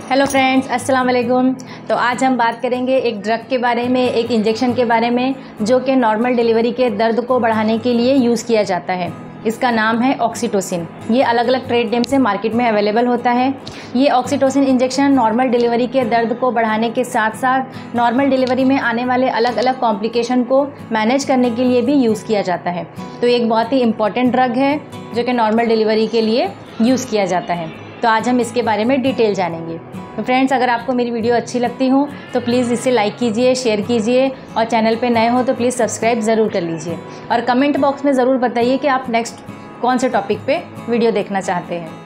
Hello friends, अस्सलाम वालेकुम। तो आज हम बात करेंगे एक ड्रग के बारे में, एक इंजेक्शन के बारे में जो कि नॉर्मल डिलीवरी के दर्द को बढ़ाने के लिए यूज़ किया जाता है। इसका नाम है ऑक्सीटोसिन। ये अलग अलग ट्रेड नेम से मार्केट में अवेलेबल होता है। ये ऑक्सीटोसिन इंजेक्शन नॉर्मल डिलीवरी के दर्द को बढ़ाने के साथ साथ नॉर्मल डिलीवरी में आने वाले अलग अलग कॉम्प्लिकेशन को मैनेज करने के लिए भी यूज़ किया जाता है। तो एक बहुत ही इंपॉर्टेंट ड्रग है जो कि नॉर्मल डिलीवरी के लिए यूज़ किया जाता है। तो आज हम इसके बारे में डिटेल जानेंगे। तो फ्रेंड्स, अगर आपको मेरी वीडियो अच्छी लगती हो तो प्लीज़ इसे लाइक कीजिए, शेयर कीजिए और चैनल पे नए हो तो प्लीज़ सब्सक्राइब ज़रूर कर लीजिए। और कमेंट बॉक्स में ज़रूर बताइए कि आप नेक्स्ट कौन से टॉपिक पे वीडियो देखना चाहते हैं।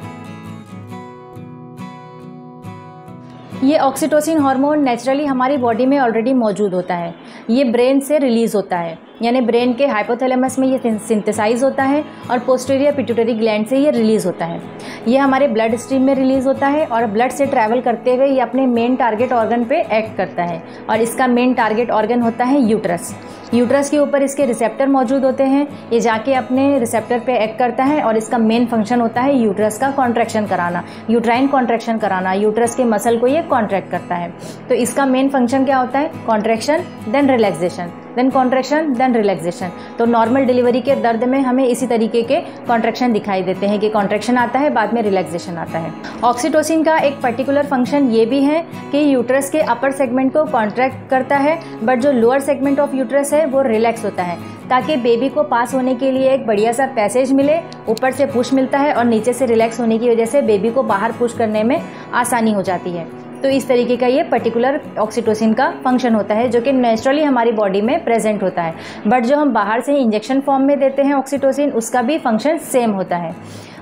ये ऑक्सीटोसिन हार्मोन नेचुरली हमारी बॉडी में ऑलरेडी मौजूद होता है। ये ब्रेन से रिलीज़ होता है, यानी ब्रेन के हाइपोथैलेमस में ये सिंथेसाइज होता है और पोस्टीरियर पिट्यूटरी ग्लैंड से ये रिलीज़ होता है। ये हमारे ब्लड स्ट्रीम में रिलीज़ होता है और ब्लड से ट्रैवल करते हुए ये अपने मेन टारगेट ऑर्गन पे एक्ट करता है और इसका मेन टारगेट ऑर्गन होता है यूट्रस। यूट्रस के ऊपर इसके रिसेप्टर मौजूद होते हैं। ये जाके अपने रिसेप्टर पे एक्ट करता है और इसका मेन फंक्शन होता है यूट्रस का कॉन्ट्रैक्शन कराना, यूट्राइन कॉन्ट्रैक्शन कराना। यूट्रस के मसल को ये कॉन्ट्रैक्ट करता है। तो इसका मेन फंक्शन क्या होता है? Contraction then relaxation, then contraction then relaxation. तो नॉर्मल डिलीवरी के दर्द में हमें इसी तरीके के कॉन्ट्रैक्शन दिखाई देते हैं कि कॉन्ट्रैक्शन आता है, बाद में रिलैक्सेशन आता है। ऑक्सीटोसिन का एक पर्टिकुलर फंक्शन ये भी है कि यूट्रस के अपर सेगमेंट को कॉन्ट्रैक्ट करता है, बट जो लोअर सेगमेंट ऑफ यूट्रस है वो रिलैक्स होता है ताकि बेबी को पास होने के लिए एक बढ़िया सा पैसेज मिले। ऊपर से पुश मिलता है और नीचे से रिलैक्स होने की वजह से बेबी को बाहर पुश करने में आसानी हो जाती है। तो इस तरीके का ये पर्टिकुलर ऑक्सीटोसिन का फंक्शन होता है जो कि नेचुरली हमारी बॉडी में प्रेजेंट होता है। बट जो हम बाहर से इंजेक्शन फॉर्म में देते हैं ऑक्सीटोसिन, उसका भी फंक्शन सेम होता है।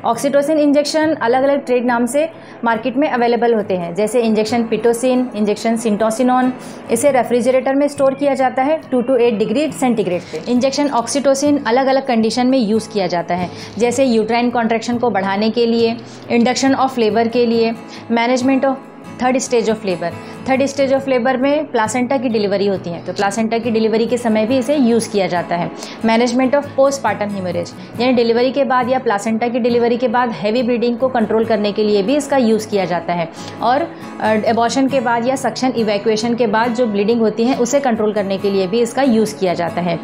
ऑक्सीटोसिन इंजेक्शन अलग अलग ट्रेड नाम से मार्केट में अवेलेबल होते हैं, जैसे इंजेक्शन पिटोसिन, इंजेक्शन सिंटोसिनॉन। इसे रेफ्रिजरेटर में स्टोर किया जाता है 2 to 8 डिग्री सेंटीग्रेड पे। इंजेक्शन ऑक्सीटोसिन अलग अलग कंडीशन में यूज़ किया जाता है, जैसे यूट्राइन कॉन्ट्रैक्शन को बढ़ाने के लिए, इंडक्शन ऑफ लेबर के लिए, management of third stage of labour. Third stage of labour में प्लासेंटा की डिलीवरी होती है, तो प्लासेंटा की डिलीवरी के समय भी इसे यूज़ किया जाता है। मैनेजमेंट ऑफ पोस्टपार्टम हेमोरेज, यानी डिलीवरी के बाद या प्लासेंटा की डिलीवरी के बाद हैवी ब्लीडिंग को कंट्रोल करने के लिए भी इसका यूज़ किया जाता है। और एबॉर्शन के बाद या सक्शन इवैक्यूएशन के बाद जो ब्लीडिंग होती है उसे कंट्रोल करने के लिए भी इसका यूज़ किया जाता है।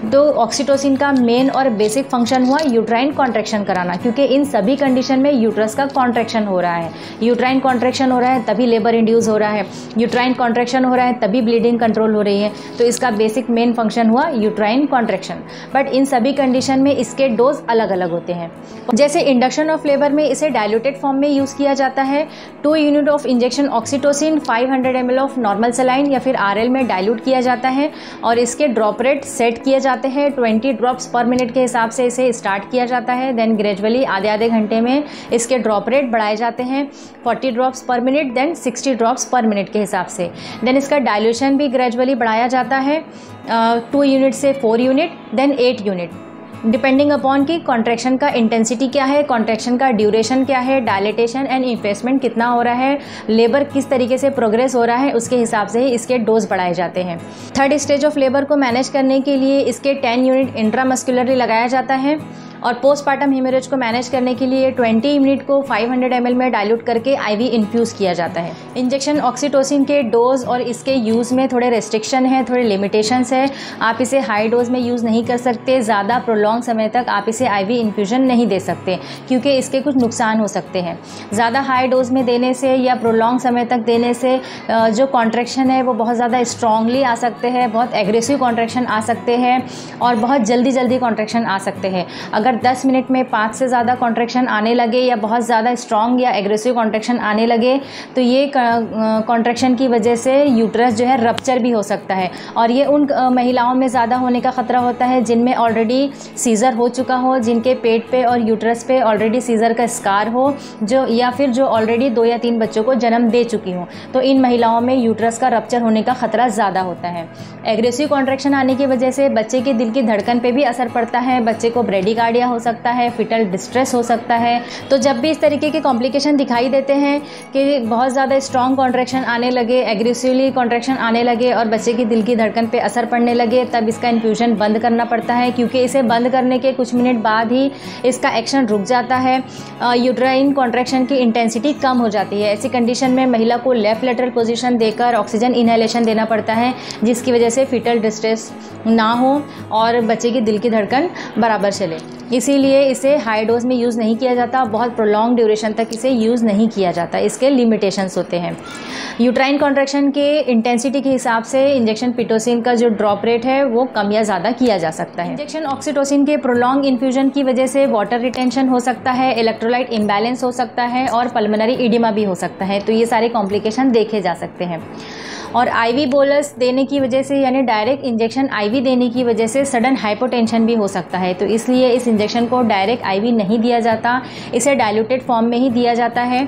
तो ऑक्सीटोसिन का मेन और बेसिक फंक्शन हुआ यूट्राइन कॉन्ट्रैक्शन कराना, क्योंकि इन सभी कंडीशन में यूट्रस का कॉन्ट्रैक्शन हो रहा है। यूट्राइन कॉन्ट्रैक्शन हो रहा है तभी लेबर इंड्यूस हो रहा है, यूट्राइन कॉन्ट्रैक्शन हो रहा है तभी ब्लीडिंग कंट्रोल हो रही है। तो इसका बेसिक मेन फंक्शन हुआ यूट्राइन कॉन्ट्रैक्शन। बट इन सभी कंडीशन में इसके डोज अलग अलग होते हैं। जैसे इंडक्शन ऑफ लेबर में इसे डायल्यूटेड फॉर्म में यूज़ किया जाता है। 2 unit of injection oxytocin 500 ml of normal saline या फिर RL में डायल्यूट किया जाता है और इसके ड्रॉप रेट सेट किए जाते हैं 20 ड्रॉप्स पर मिनट के हिसाब से इसे स्टार्ट किया जाता है। देन ग्रेजुअली आधे आधे घंटे में इसके ड्रॉप रेट बढ़ाए जाते हैं 40 drops per minute, then 60 drops per minute के हिसाब से। देन इसका डाइल्यूशन भी ग्रेजुअली बढ़ाया जाता है 2 यूनिट से 4 unit, then 8 unit, depending upon कि कॉन्ट्रैक्शन का इंटेंसिटी क्या है, कॉन्ट्रैक्शन का ड्यूरेशन क्या है, डायलेटेशन एंड इन्फेसमेंट कितना हो रहा है, लेबर किस तरीके से प्रोग्रेस हो रहा है, उसके हिसाब से ही इसके डोज बढ़ाए जाते हैं। थर्ड स्टेज ऑफ लेबर को मैनेज करने के लिए इसके 10 यूनिट इंट्रामस्कुलरली लगाया जाता है और पोस्टपार्टम हेमोरेज को मैनेज करने के लिए 20 यूनिट को 500 ml में डाइल्यूट करके IV इन्फ्यूज़ किया जाता है। इंजेक्शन ऑक्सीटोसिन के डोज और इसके यूज़ में थोड़े रेस्ट्रिक्शन है, थोड़े लिमिटेशंस है। आप इसे हाई डोज में यूज़ नहीं कर सकते, ज़्यादा प्रोलॉन्ग समय तक आप इसे IV इन्फ्यूजन नहीं दे सकते क्योंकि इसके कुछ नुकसान हो सकते हैं। ज़्यादा हाई डोज में देने से या प्रोलॉन्ग समय तक देने से जो कॉन्ट्रैक्शन है वो बहुत ज़्यादा स्ट्रांगली आ सकते हैं, बहुत एग्रेसिव कॉन्ट्रैक्शन आ सकते हैं और बहुत जल्दी कॉन्ट्रैक्शन आ सकते हैं। अगर 10 मिनट में 5 से ज़्यादा कॉन्ट्रैक्शन आने लगे या बहुत ज़्यादा स्ट्रॉन्ग या एग्रेसिव कॉन्ट्रैक्शन आने लगे तो ये कॉन्ट्रैक्शन की वजह से यूट्रस जो है रप्चर भी हो सकता है। और ये उन महिलाओं में ज़्यादा होने का ख़तरा होता है जिनमें ऑलरेडी सीज़र हो चुका हो, जिनके पेट पे और यूट्रस पे ऑलरेडी सीज़र का स्कार हो, जो या फिर जो ऑलरेडी 2 या 3 बच्चों को जन्म दे चुकी हों। तो इन महिलाओं में यूट्रस का रप्चर होने का ख़तरा ज़्यादा होता है। एग्रेसिव कॉन्ट्रैक्शन आने की वजह से बच्चे के दिल की धड़कन पे भी असर पड़ता है, बच्चे को ब्रेडिकार्डिया हो सकता है, फिटल डिस्ट्रेस हो सकता है। तो जब भी इस तरीके के कॉम्प्लिकेशन दिखाई देते हैं कि बहुत ज़्यादा स्ट्रॉन्ग कॉन्ट्रैक्शन आने लगे, एग्रेसिवली कॉन्ट्रैक्शन आने लगे और बच्चे की दिल की धड़कन पे असर पड़ने लगे, तब इसका इन्फ्यूजन बंद करना पड़ता है, क्योंकि इसे बंद बंद करने के कुछ मिनट बाद ही इसका एक्शन रुक जाता है। यूट्राइन कॉन्ट्रैक्शन की इंटेंसिटी कम हो जाती है। ऐसी कंडीशन में महिला को लेफ्ट लेटरल पोजीशन देकर ऑक्सीजन इनहेलेशन देना पड़ता है, जिसकी वजह से फीटल डिस्ट्रेस ना हो और बच्चे की दिल की धड़कन बराबर चले। इसीलिए इसे हाई डोज में यूज़ नहीं किया जाता, बहुत प्रोलॉन्ग ड्यूरेशन तक इसे यूज़ नहीं किया जाता, इसके लिमिटेशंस होते हैं। यूट्राइन कॉन्ट्रैक्शन के इंटेंसिटी के हिसाब से इंजेक्शन पिटोसिन का जो ड्रॉप रेट है वो कम या ज़्यादा किया जा सकता है। इंजेक्शन ऑक्सीटोसिन के प्रोलॉन्ग इन्फ्यूजन की वजह से वाटर रिटेंशन हो सकता है, इलेक्ट्रोलाइट इम्बैलेंस हो सकता है और पल्मोनरी एडिमा भी हो सकता है। तो ये सारे कॉम्प्लिकेशन देखे जा सकते हैं। और आईवी बोलस देने की वजह से यानी डायरेक्ट इंजेक्शन आईवी देने की वजह से सडन हाइपोटेंशन भी हो सकता है। तो इसलिए इस इंजेक्शन को डायरेक्ट आईवी नहीं दिया जाता, इसे डाइल्यूटेड फॉर्म में ही दिया जाता है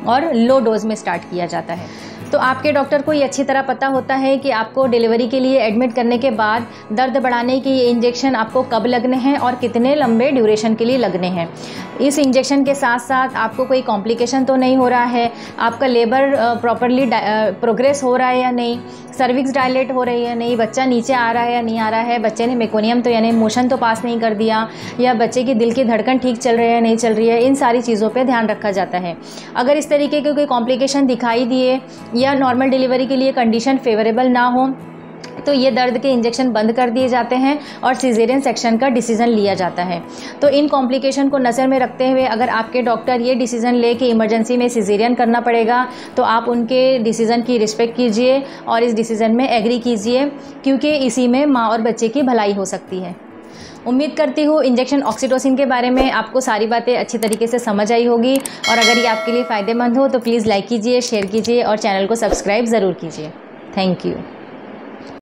और लो डोज में स्टार्ट किया जाता है। तो आपके डॉक्टर को ये अच्छी तरह पता होता है कि आपको डिलीवरी के लिए एडमिट करने के बाद दर्द बढ़ाने की ये इंजेक्शन आपको कब लगने हैं और कितने लंबे ड्यूरेशन के लिए लगने हैं। इस इंजेक्शन के साथ साथ आपको कोई कॉम्प्लिकेशन तो नहीं हो रहा है, आपका लेबर प्रॉपरली प्रोग्रेस हो रहा है या नहीं, सर्विक्स डायलेट हो रही है या नहीं, बच्चा नीचे आ रहा है या नहीं आ रहा है, बच्चे ने मेकोनियम तो यानी मोशन तो पास नहीं कर दिया, या बच्चे की दिल की धड़कन ठीक चल रही है या नहीं चल रही है, इन सारी चीज़ों पे ध्यान रखा जाता है। अगर इस तरीके के कोई कॉम्प्लिकेशन दिखाई दिए या नॉर्मल डिलीवरी के लिए कंडीशन फेवरेबल ना हो तो ये दर्द के इंजेक्शन बंद कर दिए जाते हैं और सिजेरियन सेक्शन का डिसीजन लिया जाता है। तो इन कॉम्प्लिकेशन को नज़र में रखते हुए अगर आपके डॉक्टर ये डिसीजन ले कि इमरजेंसी में सिजेरियन करना पड़ेगा तो आप उनके डिसीजन की रिस्पेक्ट कीजिए और इस डिसीजन में एग्री कीजिए, क्योंकि इसी में माँ और बच्चे की भलाई हो सकती है। उम्मीद करती हूँ इंजेक्शन ऑक्सीटोसिन के बारे में आपको सारी बातें अच्छी तरीके से समझ आई होगी, और अगर ये आपके लिए फ़ायदेमंद हो तो प्लीज़ लाइक कीजिए, शेयर कीजिए और चैनल को सब्सक्राइब ज़रूर कीजिए। Thank you.